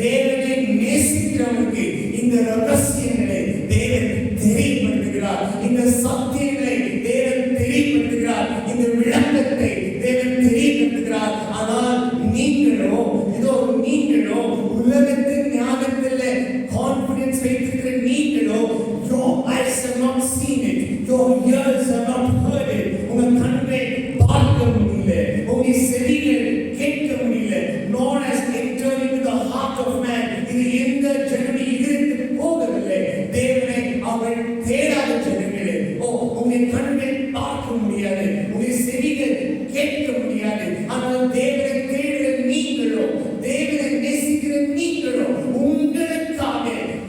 தேவனை நேசிக்கிறவங்களுக்கு இந்த ரகசியங்களை தேவன் தெரியப்படுத்துகிறார். இந்த சத்தியங்களை தேவன் தெரியப்படுத்துகிறார். இந்த விளக்கத்தை தேவன் தெரியப்படுத்துகிறார். ஆனால் நீங்களோ உலகத்தின் ஞானத்தில் கான்ஃபிடன்ஸ் வைத்திருக்கிற நீங்களோ, your eyes have not seen it, your ears have not heard it. உங்க கண்கள் பார்க்க முடியல, உங்க செவிகள் கேட்க முடியல. nor has entered into the heart of man. இது எந்த ஜனமே இதற்கு போகவில்லை. தேவனை அவள் தேடாத ஜனங்களே, உங்க கண்கள் பார்க்க முடியாது, உங்க செவிகள் கேட்க முடியாது. ஆனால் தேவனை தேடுகிற நீங்களோ, தேவனை நேசிக்கிற நீங்களோ, உங்களுக்காக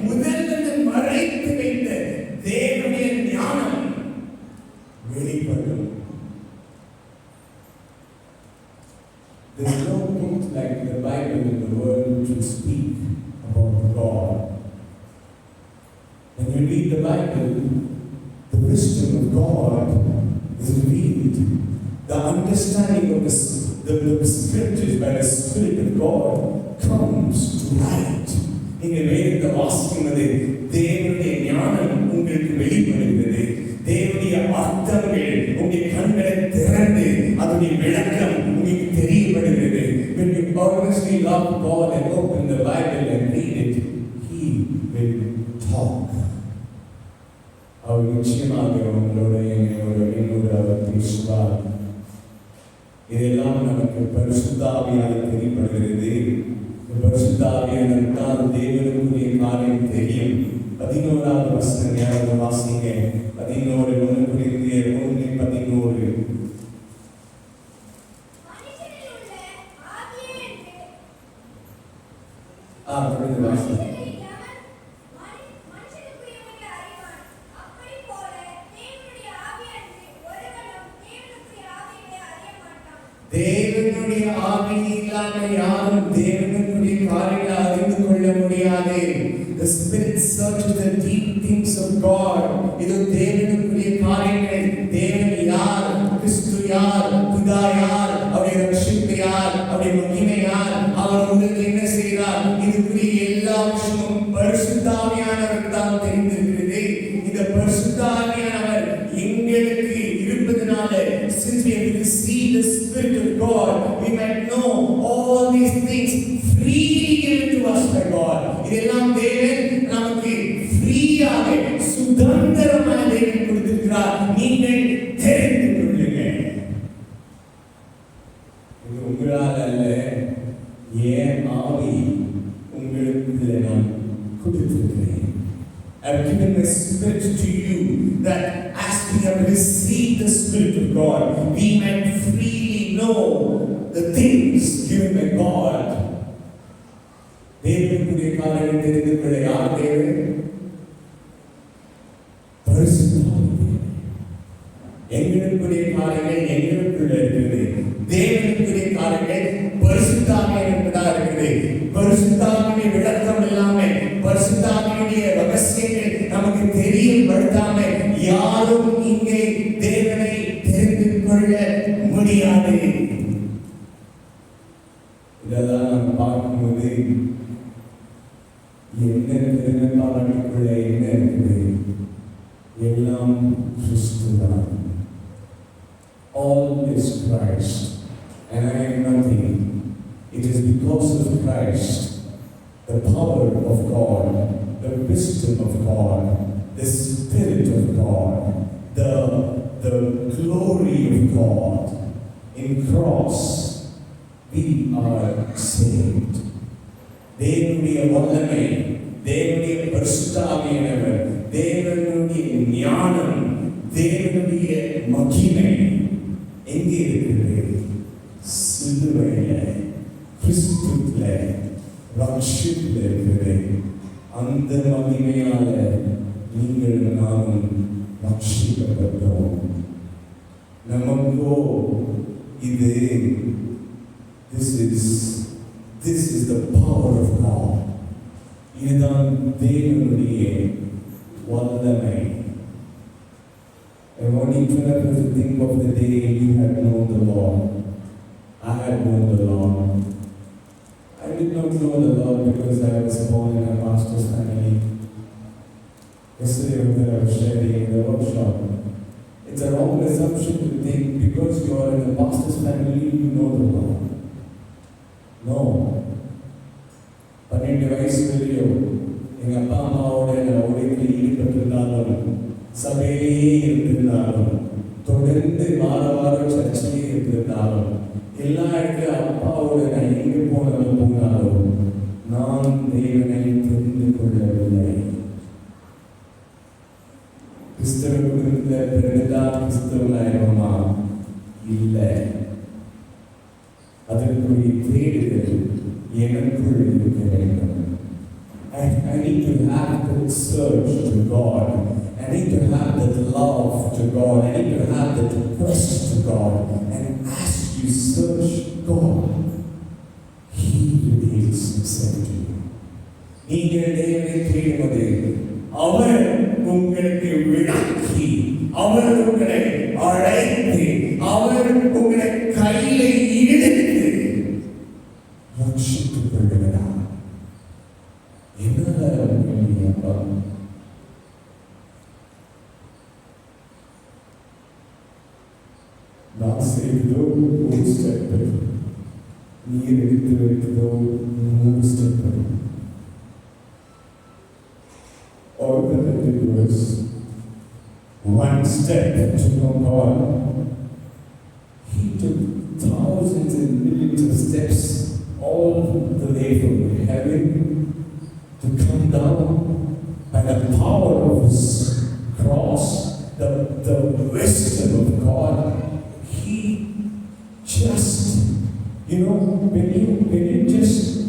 முதலில் மறைத்து வைத்த தேவனுடைய ஞானம் வெளிப்படும். There is no book like the Bible in the world to speak about God. When you read the Bible, the wisdom of God is revealed. The understanding of the scriptures by the Spirit of God comes to light. நீங்கள் வேதத்தை வாசிக்கும்போது தேவனுடைய ஞானம் உங்களுக்கு வெளிப்படுகிறது. தேவனுடைய அர்த்தங்கள் உங்களுடைய கண்களை திறந்து அதனுடைய விளக்கம் உங்களுக்கு தெரியப்படுகிறது. When you honestly love God and open the Bible and read it, He will talk. அவர் நிச்சயமாக உங்களோட அவர் பேசுவார். இதெல்லாம் நமக்கு பரிசுத்த ஆவியானவர் தெரியப்படுகிறது. பரிசுத்த ஆவியானவர் தான் தேவனுக்குரிய காரியம் தெரியும். 11வது வசனம் யாராவது வாசிங்க. 11 1 Corinthians 1:11. தொடர்ந்து வாசிங்க. தேவனுடைய ஆவி இல்லாமல் யாரும் தேவனுடைய காரியங்களை அறிந்து கொள்ள முடியாது. The Spirit searches the deep things of God. இது தேவனுடைய காரியங்கள். தேவன் யார், கிறிஸ்து யார், பிதா யார், அவருடைய ரட்சிப்பு யார், அவருடைய மகிமை யார், அவர் உங்களுக்கு என்ன செய்கிறார், இதுக்குரிய எல்லா விஷயமும் பரிசுத்த ஆவியானவர் தான் தெரிந்திருக்கிறது. இந்த பரிசுத்த ஆவியானவர் எங்களுக்கு இருப்பதனால, since we have received the Spirit of God, we might know all these things freely given to us by God. இதெல்லாம் தேவன் நமக்கு கொடுத்திருக்கிறேன். I've given my spirit to you, that as we have received the Spirit of God, we might freely know the things given by God. தேவனுடைய காரியங்களை தெரிந்து கொள்ள யார் தேவை? பரிசுத்தாவி. எங்களுடைய காரியங்கள் எங்களுக்குள்ள இருக்குது. தேவனுடைய காரியங்கள் பரிசுத்தாவி என்பதா இருக்குது. பரிசுத்தாவினுடைய விளக்கம் இல்லாம, பரிசுத்தாவினுடைய ரகசியங்கள் நமக்கு தெரியப்படுத்தாம யாரும் இங்கே தேவனை தெரிந்து கொள்ள முடியாது. இதெல்லாம் நாம் பார்க்கும்போது என்ன பாராட்டுக்குள்ள என்ன இருக்குது? எல்லாம் கிறிஸ்துதான். All is Christ and I am nothing. It is because of Christ, the power of God, the wisdom of God, the Spirit of God, the glory of God. In cross, we are saved. தேவனுடைய வல்லமை, தேவனுடைய பரிசுத்தாவியானவர், தேவனுடைய ஞானம், தேவனுடைய மகிமை எங்கே இருக்கிறது? சிலுவையில, கிறிஸ்துவில, ரட்சிப்பில் இருக்கிறது. அந்த மகிமையால நீங்கள் நாமும் ரட்சிக்கப்பட்டோம். நமக்கோ இது this is the power of God. இதுதான் தேவனுடைய வல்லமை. I want each one of us to think of the day you had known the Lord. I had known the Lord. I did not know the Lord because I was born in a pastor's family. Yesterday when I was sharing in the workshop, it's a wrong assumption to think because you are in a pastor's family, you know the Lord. No. 12 வயசு வரையும் எங்கள் அப்பா அம்மாவோட ஊழியத்தில் ஈடுபட்டிருந்தாலும், சபையிலேயே இருந்திருந்தாலும், தொடர்ந்து வாரம் சர்ச்சிலேயே இருந்திருந்தாலும், எல்லா இடத்துலையும் அப்பாவோட நான் எங்கே போனாலும் நான் தேவனை தெரிந்து கொள்ளவில்லை. கிறிஸ்தவ குடும்பத்தில் பிறகுதான் கிறிஸ்தவனாயிருமா? இல்லை. அதற்குரிய தேடுதல் எனக்குள் இருக்க வேண்டும். I need to have that search to God. I need to have that love to God. I need to have that quest to God. And as you search God, He reveals Himself to you. நீங்கள் தேவனை தேடுவது அவர் உங்களுக்கு விளக்கி, அவர் உங்களை அழைத்து, அவர் உங்களை கையிலே எடுத்து ரட்சித்துக் கொள்கிறார். என்னப்பா நான் செய்ததோ ஒரு ஸ்டெப், நீர் எடுத்து வைத்ததோ 3 step. All that I did was one step to know God. He took thousands and millions of steps all the way from heaven to come down by the power of His cross, the wisdom of God. He just,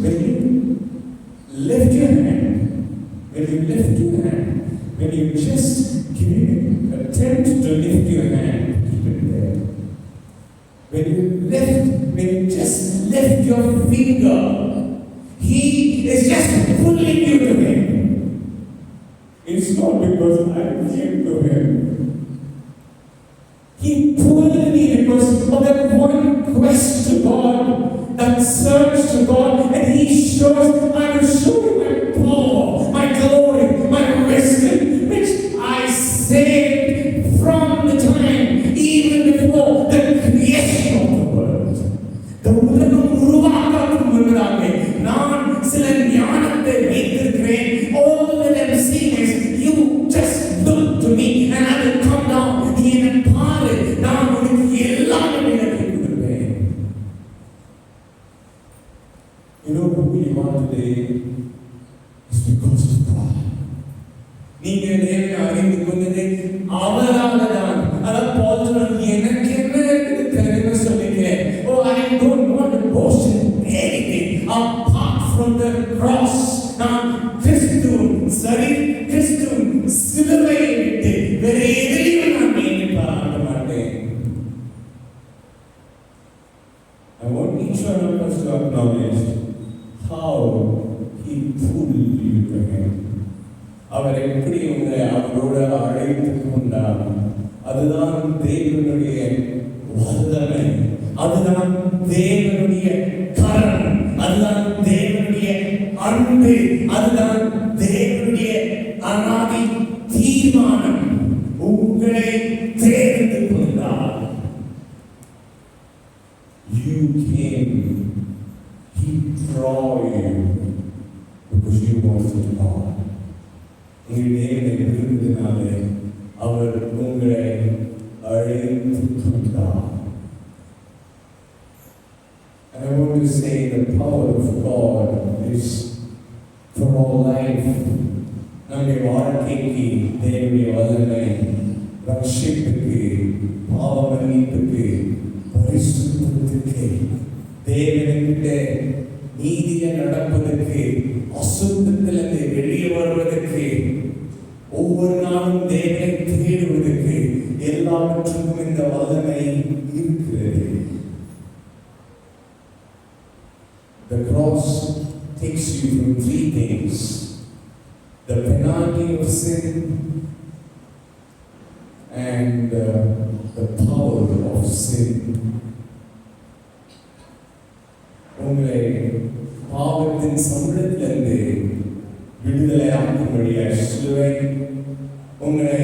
when you lift your hand, when you just attempt to lift your hand, keep it there. When you just lift your finger, He is just pulling you to Him. It's not because I came to Him. He pulled me because of that one quest to God, that search to God, and He shows, I will show you my power, my glory, my wisdom, which I saved from the time even before the creation of the world. The உலகம் உருவாக்கப்படும் முன்பதாக நான் சில ஞானத்தை வைத்திருக்கிறேன். All that I'm seeing is you just look to me and I will நீங்க தேவனை அறிந்து கொண்டது அவரால் தான். அதான் பவுல் சொல்றாரு, எனக்கு என்ன இருக்குது தெரியுமா சொல்லிக்கிறேன். Oh, I don't want to boast in anything apart from the cross. நான் கிறிஸ்துவின் சிலுவையை விட்டு வேற எதையும் நான் மேலே பாராட்ட மாட்டேன். I want each one of us to acknowledge how he pulled you to him. அவர் எப்படி உங்களை அவரோட அழைத்து கொண்டார். அதுதான் தேவனுடைய வல்லமை, அதுதான் தேவனுடைய கரம், அதுதான் தேவனுடைய அன்பு, அதுதான் தேவனுடைய அனாதி தீர்மானம். உங்களை தேர்ந்து கொண்டார். You came, he draw you because you wanted God. உங்கள் தேவனை விரும்பினாலே அவர் உங்களை அழைத்து கொண்டார். And I want to say the power of God is for all life. நம்முடைய வாழ்க்கைக்கு தேவனுடைய வல்லமை ரட்சிப்புக்கு, பாவ மன்னிப்புக்கு, பரிசுத்தத்துக்கு, தேவனுக்கிட்ட நீதியை நடப்பதற்கு, அசுத்தத்திலிருந்து வெளியே வருவதற்கு, ஒவ்வொரு நாளும் தேவனை தேடுவதற்கு, எல்லாவற்றுக்கும் இந்த வல்லமை இருக்கிறது. The cross takes you from three things: the penalty of sin and the power of sin. உங்களை பாவத்தின் சம்பளத்திலிருந்து விடுதலை ஆக்கும்படியாய் சிலுவை, உங்களை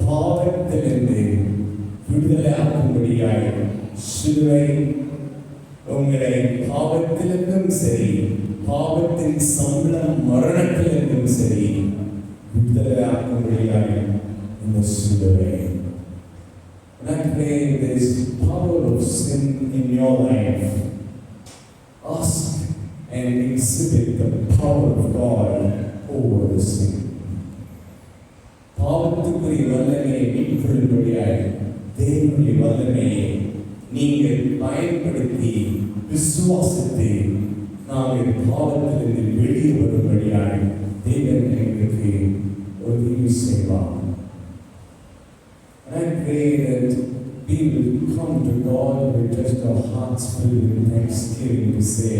பாவத்திலிருந்து விடுதலை ஆக்கும்படியாய் சிலுவை, உங்களை பாவத்திலிருந்தும் சரி, பாவத்தின் சம்பளம் மரணத்திலிருந்தும் சரி விடுதலை ஆக்கும்படியாய் இந்த சிலுவை. And I pray this power of sin in your life. Ask and exhibit the power of God over the sin. பாவத்துக்குரிய வல்லமையை மீட்பும்படியாய் தேவனுடைய வல்லமையை நீங்கள் பயன்படுத்தி விசுவாசத்தை நாங்கள் பாவத்திலிருந்து வெளியே வரும்படியாய் தேவன் எங்களுக்கு உதவி செய்வார். And I pray that we will come to God with just our hearts filled with thanksgiving to say,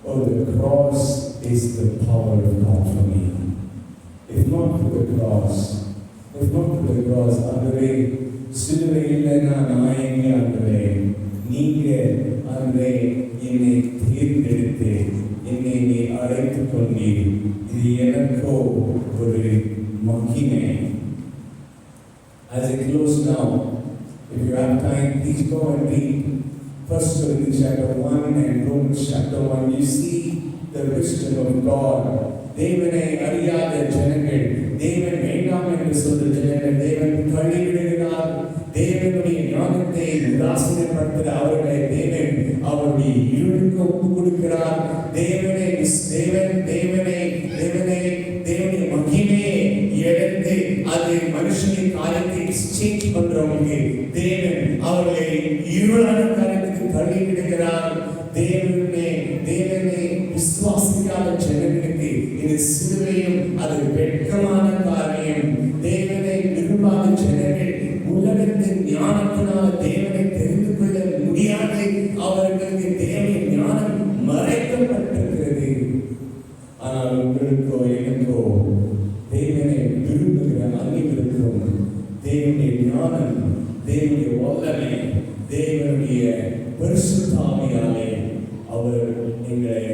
oh, the cross is the power of God for me. If not for the cross, ஆண்டவரே, சிலுவை இல்லைன்னா நான் எங்கே ஆண்டவரே? நீங்க ஆண்டவரே என்னை தேர்ந்தெடுத்து என்னை நீ அழைத்து கொண்டீர். இது எனக்கோ ஒரு மகிமை. As I close now, if you have time, please go and read 1 Corinthians chapter 1 and Romans chapter 1. You see the wisdom of God. தேவனை அறியாத ஜனங்கள், தேவன் வேண்டாம் என்று சொல்ற ஜனங்கள் தேவன் தள்ளிவிடுகிறார். தேவனுடைய ஞானத்தை உதாசீனப்படுத்துகிற அவர்களை தேவன் அவருடைய இருளுக்கு ஒப்பு கொடுக்கிறார். தேவனுடைய மகிமையை எடுத்து அது மனுஷனின் காரியத்தை எக்ஸ்சேஞ்ச் பண்றவங்களுக்கு தேவன் அவர்களை இருளான காரியத்துக்கு தள்ளிவிடுகிறார். தேவனை விசுவாசிக்காத ஜனங்களுக்கு இந்த சிலுவையும் அது வெட்கமான காரியம். தேவனை விரும்பாத ஜனங்கள் உலகத்தின் ஞானத்தினால் தேவனை தெரிந்து கொள்ள முடியாது. அவர்களுக்கு தேவனின் ஞானம் மறைக்கப்பட்டிருக்கிறது. ஆனால் உங்களுக்கோ எனக்கோ தேவனை விரும்புகிற அனைவருக்கும் தேவனுடைய ஞானம், தேவனுடைய வல்லமை, தேவனுடைய பரிசுத்த ஆவியாலே அவர் எங்களை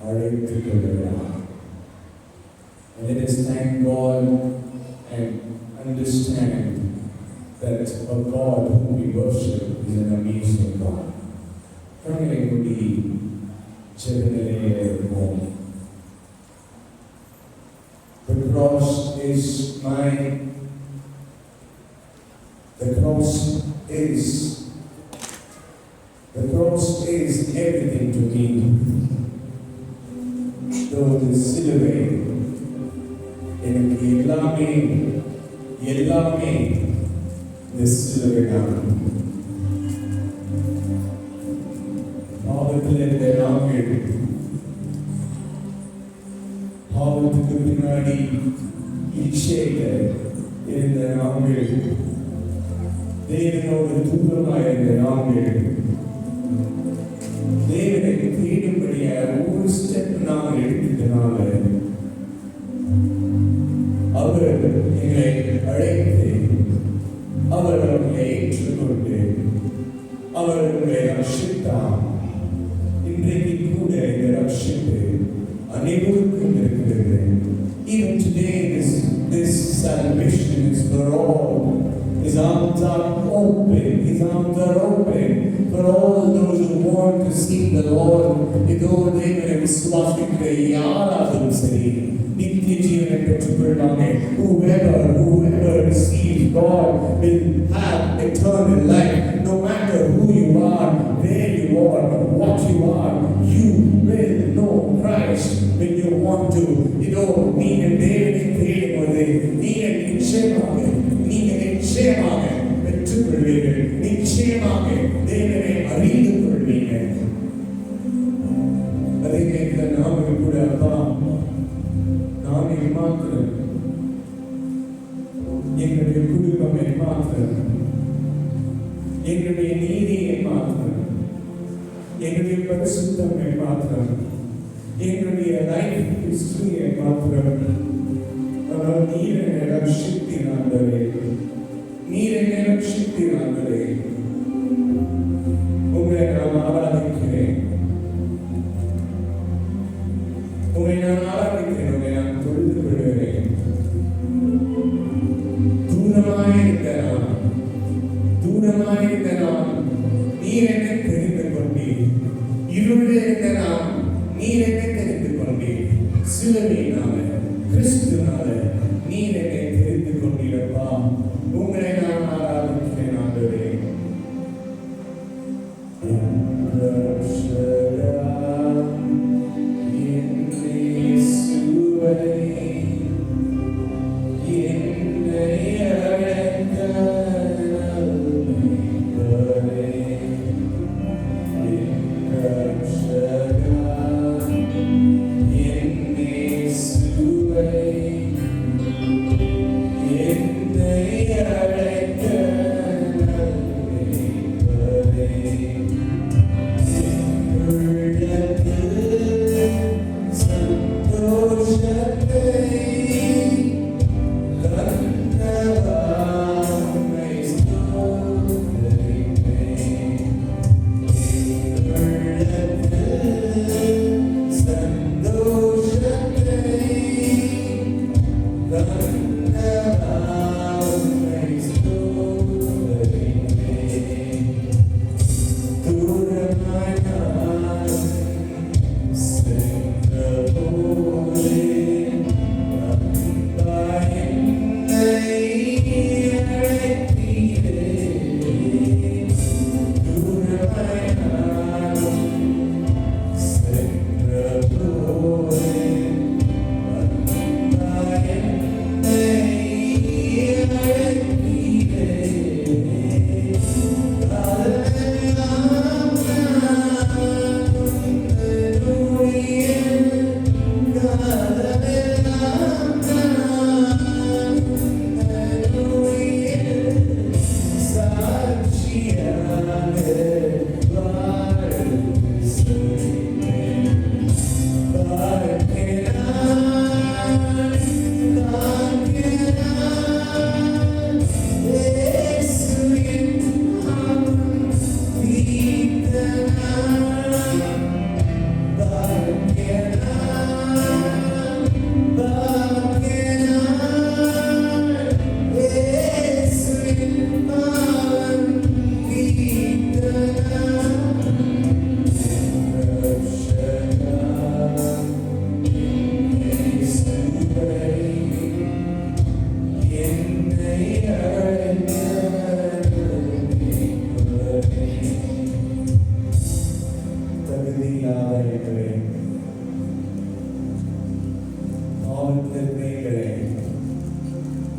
அழைத்துக் கொள்கிறார். And let us thank God and understand that a God whom we worship is an amazing God. கண்களை மூடி ஜெபநிலையிலே இருப்போம். The cross is everything to me. Though the சிலுவை எனக்கு எல்லாமே இந்த சிலுவைதான். பாவத்தில் இருந்த நாங்கள், பாவத்துக்கு பின்னாடி இச்சையில இருந்த நாங்கள், தேவனோடு தூரமாக இருந்த நாங்கள், தேவனை தேடும்படியாக ஒரு ஸ்டெப் நாங்கள் எடுத்ததுனால அவர் எங்களை அழைத்து, அவர் அவர்களை ஏற்றுக்கொண்டு அவர் உங்களை ரட்சித்தார். இன்றைக்கு கூட இந்த ரட்சிப்பு அனைவருக்கும் இருக்கிறது. Even today, this salvation is for all. His arms are open. His arms are open for all those who want to seek the Lord. இதோ தேவனை விசுவாசிக்கிற யாராலும் சரி நித்திய ஜீவனை பெற்றுக்கொள்வாங்க. Whoever receives God will have eternal life. No matter who you are, where you are, what you are, you will know Christ when you want to. இதோ நீங்கள் தேவனை தேடும்போது நீங்கள் நிச்சயமாக பெற்றுக்கொள்வீர்கள். நிச்சயமாக தேவனை அறிந்து கொள்வீர்கள். அதே நேரத்தில் நாமும் கூட அப்பா, நாம் மாத்திரம், எங்களுடைய குடும்பம் மாத்திரம், எங்களுடைய நீதியை மாத்திரம், எங்களுடைய பரிசுத்தம் மாத்திரம், எங்களுடைய லைஃப் ஹிஸ்டரியை மாத்திரம், ஆனால் நீர் என்னை ரட்சித்தீராண்டவரே, நீர் என்னை ரட்சித்தீராண்டவரே, உங்களை நான் ஆராதிக்கிறேன், உங்களை நான் ஆராதிக்கிறேன், உங்களை நான் தொழுது கொள்கிறேன். தூரமாயிருந்த நான் நீர் என்னை தெரிந்து கொண்டீர். இருளில் இருந்த நான் நீர் என்னை தெரிந்து கொண்டீர். சிலுவையினால, கிறிஸ்துவினால நீர் என்னை தெரிந்து கொண்டீரப்பா. உங்களை நான் ஆராதிக்கிறேன் ஆண்டவரே.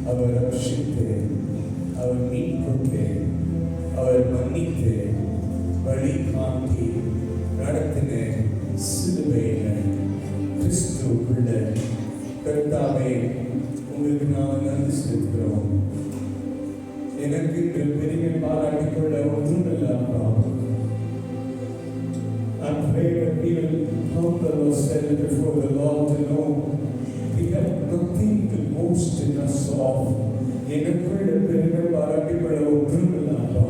அவர் ரட்சித்து, அவர் மீட்புக்கு, அவர் மன்னித்து, வழி காட்டி நடத்தின சிலுவையில் கிறிஸ்துவுக்குள்ள கர்த்தாவே உங்களுக்கு நாம் நன்றி செலுத்துகிறோம். எனக்கு இன்று பெரிய பாராட்டிக் கொள்ள ஒன்றுமில்லாமா. I pray that we will humble ourselves before the Lord to know we have nothing to boast in us of. எனக்குள்ள பெரிய பாராட்டிக் கொள்ள ஒன்றுமில்லாமா.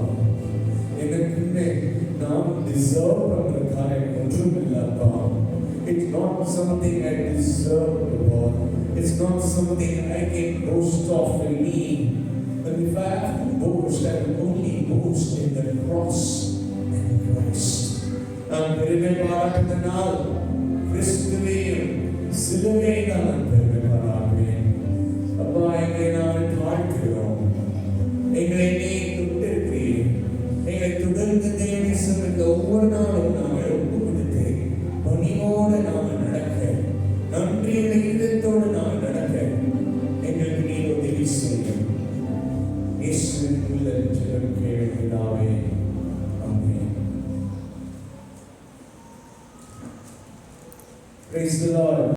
எனக்குள்ளே நாம் டிசர்வ் பண்ணுற காரியம் ஒன்றுமில்லாமா. It's not something I deserve, Lord. It's not something I can boast of in me. But if I have to boast, I will only boast in the cross and Christ. நான் பெருமை பாராட்டுகிற நாள் கிறிஸ்துவையும் சிலுவையை நான் பெருமை பாராட்டுவேன். அப்பா, எங்களை நான் தாழ்த்துகிறோம். எங்களை நீ தொட்டிருக்கிறீர். எங்களை தொடர்ந்து தேவனை சொல்லுங்க. ஒவ்வொரு நாளும் நாங்கள் ஒப்பு கொடுத்து பணியோடு நாங்கள் நடக்க, நன்றியுள்ள இதயத்தோடு நாங்கள் நடக்க எங்களுக்கு நீ உதவி செய்யும். இயேசுவின் உள்ள ஜெபம் கேட்கிறாவே. ஆமென். Praise the Lord.